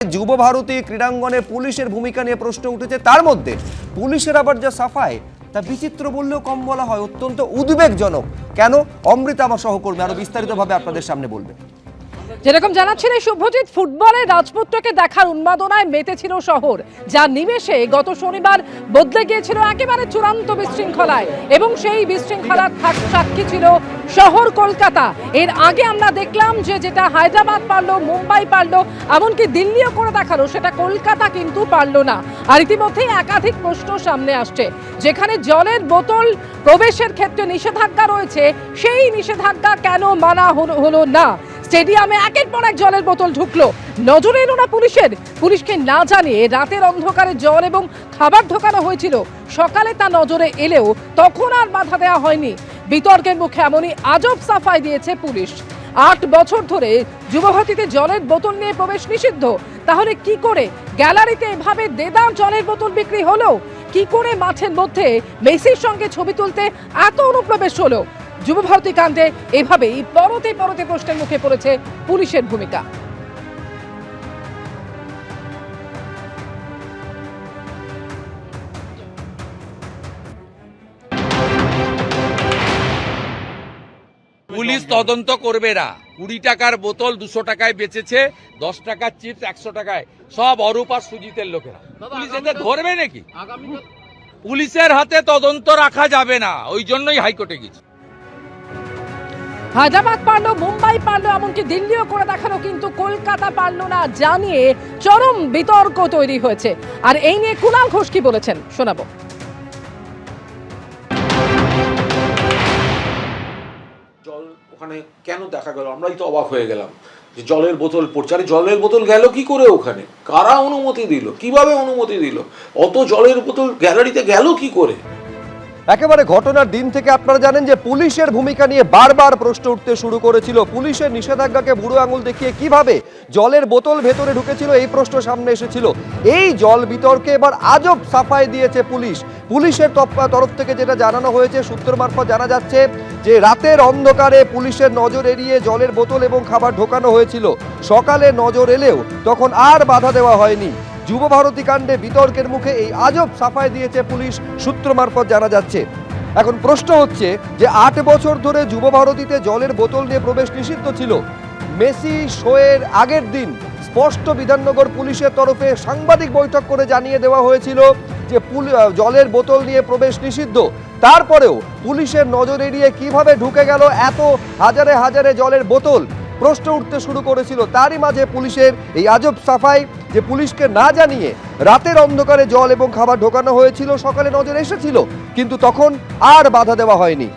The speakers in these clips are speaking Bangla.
যুব ভারতী ক্রীড়াঙ্গনে পুলিশের ভূমিকা নিয়ে প্রশ্ন উঠেছে। তার মধ্যে পুলিশের আবার যা সাফাই তা বিচিত্র বললেও কম বলা হয়, অত্যন্ত উদ্বেগজনক। কেন? অমৃতা আমার সহকর্মী আরো বিস্তারিতভাবে আপনাদের সামনে বলবে। যেরকম জানাচ্ছিলেন শুভজিৎ, ফুটবলের রাজপুত্রকে দেখার উন্মাদনায় মেতেছিল শহর, যা নিমেষে গত শনিবার বদলে গিয়েছিল একেবারে চূড়ান্ত বিশৃঙ্খলায়, এবং সেই বিশৃঙ্খলার সাক্ষী ছিল শহর কলকাতা। এর আগে আমরা দেখলাম যে যেটা হায়দ্রাবাদ পারলো, মুম্বাই পারলো, এমনকি দিল্লিও করে দেখালো, সেটা কলকাতা কিন্তু পারলো না। আর ইতিমধ্যেই একাধিক প্রশ্ন সামনে আসছে। যেখানে জলের বোতল প্রবেশের ক্ষেত্রে নিষেধাজ্ঞা রয়েছে, সেই নিষেধাজ্ঞা কেন মানা হলো না? স্টেডিয়ামে একের পর এক জলের বোতল ঢুকলো, নজরে এলো না পুলিশের। পুলিশকে না জানিয়ে রাতের অন্ধকারে জল এবং খাবার ঢোকানো হয়েছিল। সকালে তা নজরে এলেও তখন আর বাধা দেওয়া হয়নি। বিতর্কের মুখে এমনই আজব সাফাই দিয়েছে পুলিশ। 8 বছর ধরে যুবভারতীতে জলের বোতল নিয়ে প্রবেশ নিষিদ্ধ। তাহলে কি করে গ্যালারিতে এভাবে দেদার জলের বোতল বিক্রি হলো? কি করে মাঠের মধ্যে মেসির সঙ্গে ছবি তুলতে এত অনুপ্রবেশ হলো? যুবভারতী কাণ্ডে এভাবেই পরতে পরতে প্রশ্নের মুখে পড়েছে পুলিশের ভূমিকা। পুলিশ তদন্ত করবে না। 20 টাকার বোতল 200 টাকায় বেচেছে, 10 টাকার চিপস 100 টাকায়, সব অরূপ আর সুজিতের লোকেরা। পুলিশ এদের ধরবে নাকি? পুলিশের হাতে তদন্ত রাখা যাবে না, ওই জন্যই হাইকোর্টে গেছে। হায়দ্রাবাদ পারলো, মুম্বাই পারলো, এমনকি দিল্লিও করে দেখালো, কিন্তু কলকাতা পারলো না জানিয়ে চরম বিতর্ক তৈরি হয়েছে। আর এই নিয়ে কুণাল ঘোষ কি বলেছেন শোনাবো। জল ওখানে কেন দেখা গেল? আমরাই তো অবাক হয়ে গেলাম যে জলের বোতল পড়ছে। আরে জলের বোতল গেল কি করে ওখানে? কারা অনুমতি দিল? কিভাবে অনুমতি দিল? অত জলের বোতল গ্যালারিতে গেল কি করে? একেবারে ঘটনার দিন থেকে আপনারা জানেন যে পুলিশের ভূমিকা নিয়ে বারবার প্রশ্ন উঠতে শুরু করেছিল। পুলিশের নিষেধাজ্ঞাকে বুড়ো আঙুল দেখিয়ে কিভাবে জলের বোতল ভেতরে ঢুকেছিল, এই প্রশ্ন সামনে এসেছিল। এই জল বিতর্কে এবার আজব সাফাই দিয়েছে পুলিশ। পুলিশের তরফ থেকে যেটা জানানো হয়েছে, সূত্র মারফত জানা যাচ্ছে যে রাতের অন্ধকারে পুলিশের নজর এড়িয়ে জলের বোতল এবং খাবার ঢোকানো হয়েছিল। সকালে নজর এলেও তখন আর বাধা দেওয়া হয়নি। যুব ভারতী কাণ্ডে বিতর্কের মুখে এই আজব সাফাই দিয়েছে পুলিশ, সূত্র মারফত জানা যাচ্ছে। এখন প্রশ্ন হচ্ছে যে 8 বছর ধরে যুব ভারতীতে জলের বোতল নিয়ে প্রবেশ নিষিদ্ধ ছিল। মেসি শোয়ের আগের দিন স্পষ্ট বিধাননগর পুলিশের তরফে সাংবাদিক বৈঠক করে জানিয়ে দেওয়া হয়েছিল যে জলের বোতল নিয়ে প্রবেশ নিষিদ্ধ। তারপরেও পুলিশের নজর এড়িয়ে কিভাবে ঢুকে গেল এত হাজারে হাজারে জলের বোতল? প্রশ্ন উঠতে শুরু করেছিল। তারই মাঝে পুলিশের এই আজব সাফাই যে পুলিশকে না জানিয়ে রাতের অন্ধকারে জল এবং খাবার ঢোকানো হয়েছিল, সকালে নজর এসেছিল, কিন্তু তখন আর বাধা দেওয়া হয়নি।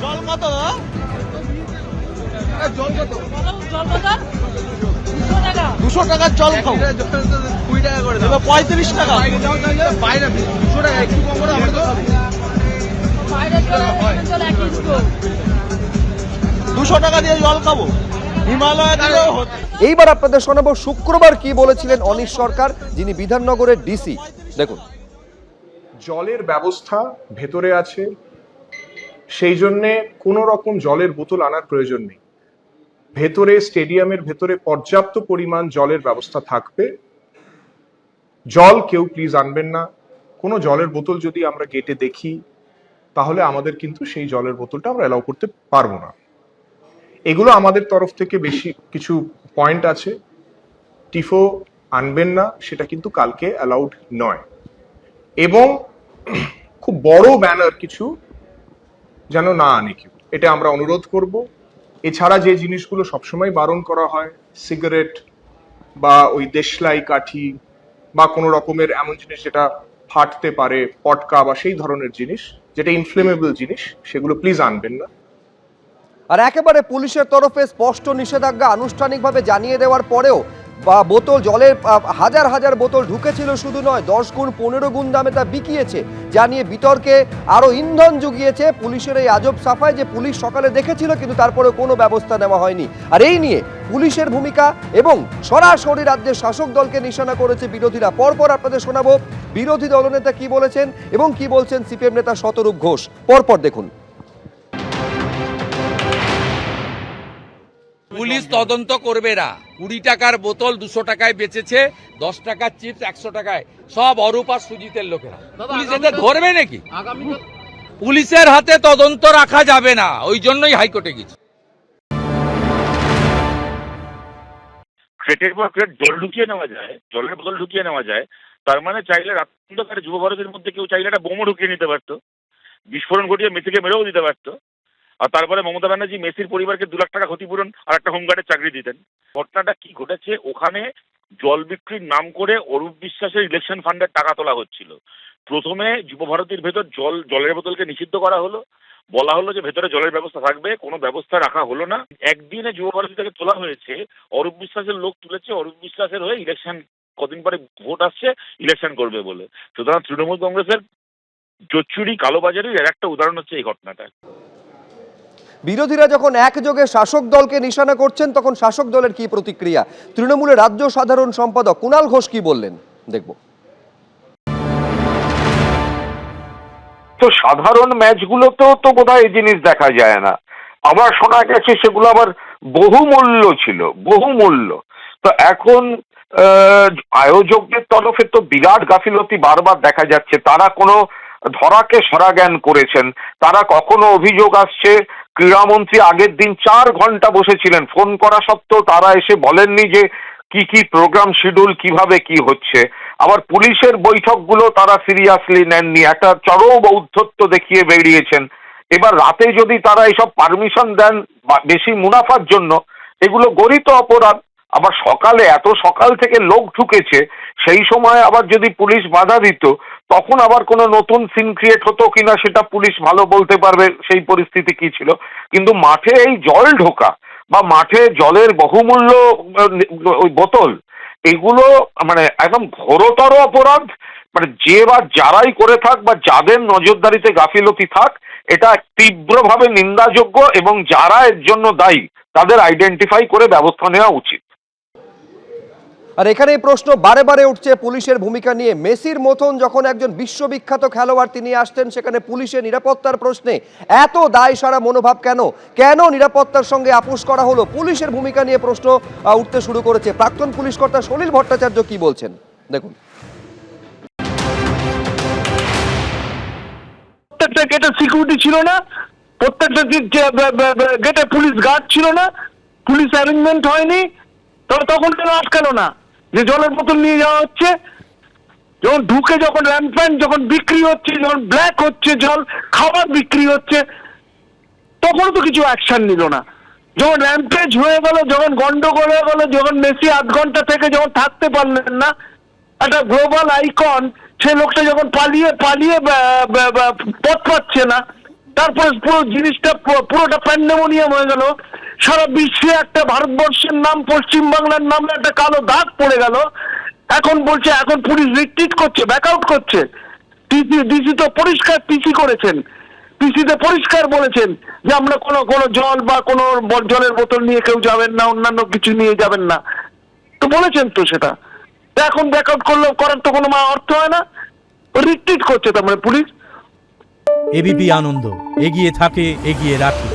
জল কত? জল কত? 200 টাকার জল খাও, 20 টাকা করে দাও, 35 টাকা বাইরে 200 টাকা একটু কম করে আমরা তো 200 টাকা দিয়ে জল খাবো হিমালয় দিয়েও। এইবার আপনাদের শোনাবো শুক্রবার কি বলেছিলেন অনিশ সরকার, যিনি বিধাননগরের ডিসি। দেখুন, জলের ব্যবস্থা ভেতরে আছে, সেই জন্যে কোনো রকম জলের বোতল আনার প্রয়োজন নেই। ভেতরে স্টেডিয়ামের ভেতরে পর্যাপ্ত পরিমাণ জলের ব্যবস্থা থাকবে। জল কেউ প্লিজ আনবেন না। কোনো জলের বোতল যদি আমরা গেটে দেখি তাহলে আমাদের কিন্তু সেই জলের বোতলটা আমরা অ্যালাউ করতে পারবো না। এগুলো আমাদের তরফ থেকে বেশি কিছু পয়েন্ট আছে। টিফো আনবেন না, সেটা কিন্তু কালকে অ্যালাউড নয়। এবং খুব বড় ব্যানার কিছু যেন না আনে কেউ, এটা আমরা অনুরোধ করব। এছাড়া যে জিনিসগুলো সবসময় বারণ করা হয়, সিগারেট বা ওই দেশলাই কাঠি বা কোনো রকমের এমন জিনিস যেটা ফাটতে পারে, পটকা বা সেই ধরনের জিনিস যেটা ইনফ্লেমেবল জিনিস, সেগুলো প্লিজ আনবেন না। আর একেবারে পুলিশের তরফে স্পষ্ট নিষেধাজ্ঞা আনুষ্ঠানিকভাবে জানিয়ে দেওয়ার পরেও বা বোতল জলের হাজার হাজার বোতল ঢুকেছিল শুধু নয়, 10 গুণ 15 গুণ দামে তা বিকিয়েছে, যা নিয়ে বিতর্কে আরো ইন্ধন জুগিয়েছে পুলিশের এই আজব সাফাই যে পুলিশ সকালে দেখেছিল কিন্তু তারপরে কোনো ব্যবস্থা নেওয়া হয়নি। আর এই নিয়ে পুলিশের ভূমিকা এবং সরাসরি রাজ্যের শাসক দলকে নিশানা করেছে বিরোধীরা। পরপর আপনাদের শোনাবো বিরোধী দলনেতা কি বলেছেন এবং কি বলছেন সিপিএম নেতা শতরূপ ঘোষ। পরপর দেখুন। পুলিশ তদন্ত করবে না। 20 টাকার বোতল 200 টাকায় বেচেছে, 10 টাকার চিপস 100 টাকায়, সব অরূপ আর সুজিতের লোকেরা। পুলিশ এতে ধরবে নাকি? পুলিশের হাতে তদন্ত রাখা যাবে না, ওই জন্যই হাইকোর্টে গেছে। ক্রেটের পর ক্রেট জল ঢুকিয়ে নেওয়া যায়, জলের বোতল ঢুকিয়ে নেওয়া যায়, তার মানে চাইলে রাত্রিকারে যুব ভারতের মধ্যে কেউ চাইলে একটা বোমও ঢুকিয়ে নিতে পারতো, বিস্ফোরণ ঘটিয়ে মেসিকে মেরেও দিতে পারতো। আর তারপরে মমতা ব্যানার্জি মেসির পরিবারকে 2 লাখ টাকা ক্ষতিপূরণ আর একটা হোমগার্ডের চাকরি দিতেন। ঘটনাটা কি ঘটেছে, ওখানে জল বিক্রির নাম করে অরূপ বিশ্বাসের ইলেকশন ফান্ডের টাকা তোলা হচ্ছিল। প্রথমে যুব ভারতীর ভেতর জলের বোতলকে নিষিদ্ধ করা হলো, বলা হলো যে ভেতরে জলের ব্যবস্থা থাকবে, কোনো ব্যবস্থা রাখা হলো না। একদিনে যুব ভারতী থেকে তোলা হয়েছে, অরূপ বিশ্বাসের লোক তুলেছে, অরূপ বিশ্বাসের হয়ে ইলেকশন, কদিন পরে ভোট আসছে, ইলেকশন করবে বলে। সুতরাং তৃণমূল কংগ্রেসের জোচ্চুরি কালোবাজারির এর একটা উদাহরণ হচ্ছে এই ঘটনাটা। বিরোধীরা যখন একযোগে শাসক দলকে নিশানা করছেন তখন শাসক দলের কি প্রতিক্রিয়া, তৃণমূলের রাজ্য সাধারণ সম্পাদক কুণাল ঘোষ কি বললেন দেখব। তো সাধারণ ম্যাচগুলোতেও তো বোধহয় এই জিনিস দেখা যায় না। আবার শোনা গেছে সেগুলো আবার বহুমূল্য ছিল, বহুমূল্য। তো এখন আয়োজকদের তরফে তো বিরাট গাফিলতি বারবার দেখা যাচ্ছে। তারা কোনো ধরাকে সরাজ্ঞান করেছেন, তারা কখনো অভিযোগ আসছে ক্রীড়ামন্ত্রী আগের দিন 4 ঘন্টা বসেছিলেন, ফোন করা সত্ত্বেও তারা এসে বলেননি যে কি কি প্রোগ্রাম শিডিউল কিভাবে কি হচ্ছে। আবার পুলিশের বৈঠকগুলো তারা সিরিয়াসলি নেননি, একটা চরম ঔদ্ধত্য দেখিয়ে বেরিয়েছেন। এবার রাতে যদি তারা এসব পারমিশন দেন বেশি মুনাফার জন্য, এগুলো গরিত অপরাধ। আবার সকালে এত সকাল থেকে লোক ঢুকেছে, সেই সময় আবার যদি পুলিশ বাধা দিত তখন আবার কোনো নতুন সিন ক্রিয়েট হতো কিনা সেটা পুলিশ ভালো বলতে পারবে সেই পরিস্থিতি কি ছিল। কিন্তু মাঠে এই জল ঢোকা বা মাঠে জলের বহুমূল্য ওই বোতল, এগুলো মানে একদম ঘোরতর অপরাধ। মানে যে বা যারাই করে থাক বা যাদের নজরদারিতে গাফিলতি থাক, এটা তীব্রভাবে নিন্দাযোগ্য এবং যারা এর জন্য দায়ী তাদের আইডেন্টিফাই করে ব্যবস্থা নেওয়া উচিত। আর এখানে এই প্রশ্ন বারে বারে উঠছে পুলিশের ভূমিকা নিয়ে। মেসির মতন যখন একজন বিশ্ববিখ্যাত খেলোয়াড় তিনি আসতেন, সেখানে পুলিশের নিরাপত্তার প্রশ্নে এত দায় সারা মনোভাব কেন? কেন নিরাপত্তার সঙ্গে আপোষ করা হলো? পুলিশের ভূমিকা নিয়ে প্রশ্ন উঠতে শুরু করেছে। প্রাক্তন পুলিশ কর্তা সলিল ভট্টাচার্য কি বলছেন দেখুন। প্রত্যেকটা গেটে সিকিউরিটি ছিল না, প্রত্যেকটা গেটে পুলিশ গার্ড ছিল না, পুলিশ অ্যারেঞ্জমেন্ট হয়নি, তখন কেন আটকালো না? যে জলের বোতল নিয়ে যাওয়া হচ্ছে, যখন ঢুকে যখন র্যাম্প্যান্ট যখন বিক্রি হচ্ছে, যখন ব্ল্যাক হচ্ছে জল, খাবার বিক্রি হচ্ছে, তখনও তো কিছু অ্যাকশন নিল না। যখন র্যাম্পেজ হয়ে গেল, যখন গন্ডগোল হয়ে গেল, যখন মেসি 8 ঘন্টা থেকে যখন থাকতে পারলেন না, একটা গ্লোবাল আইকন, সে লোকটা যখন পালিয়ে পথ পাচ্ছে না, তারপরে পুরো জিনিসটা পুরোটা প্যান্ডেমোনিয়াম হয়ে গেল। সারা বিশ্বে একটা ভারতবর্ষের নাম, পশ্চিমবাংলার নামে একটা কালো দাগ পড়ে গেল। এখন বলছে এখন পুলিশ রিট্রিট করছে, ব্যাকআউট করছে। ডিসি তো পরিষ্কার পিসি করেছেন, পিসিতে পরিষ্কার বলেছেন যে আমরা কোনো জল বা কোনো জলের বোতল নিয়ে কেউ যাবেন না, অন্যান্য কিছু নিয়ে যাবেন না, তো বলেছেন তো সেটা। এখন ব্যাকআউট করার তো কোনো অর্থ হয় না, রিট্রিট করছে তার মানে পুলিশ। এবিপি আনন্দ এগিয়ে থাকে, এগিয়ে রাখে।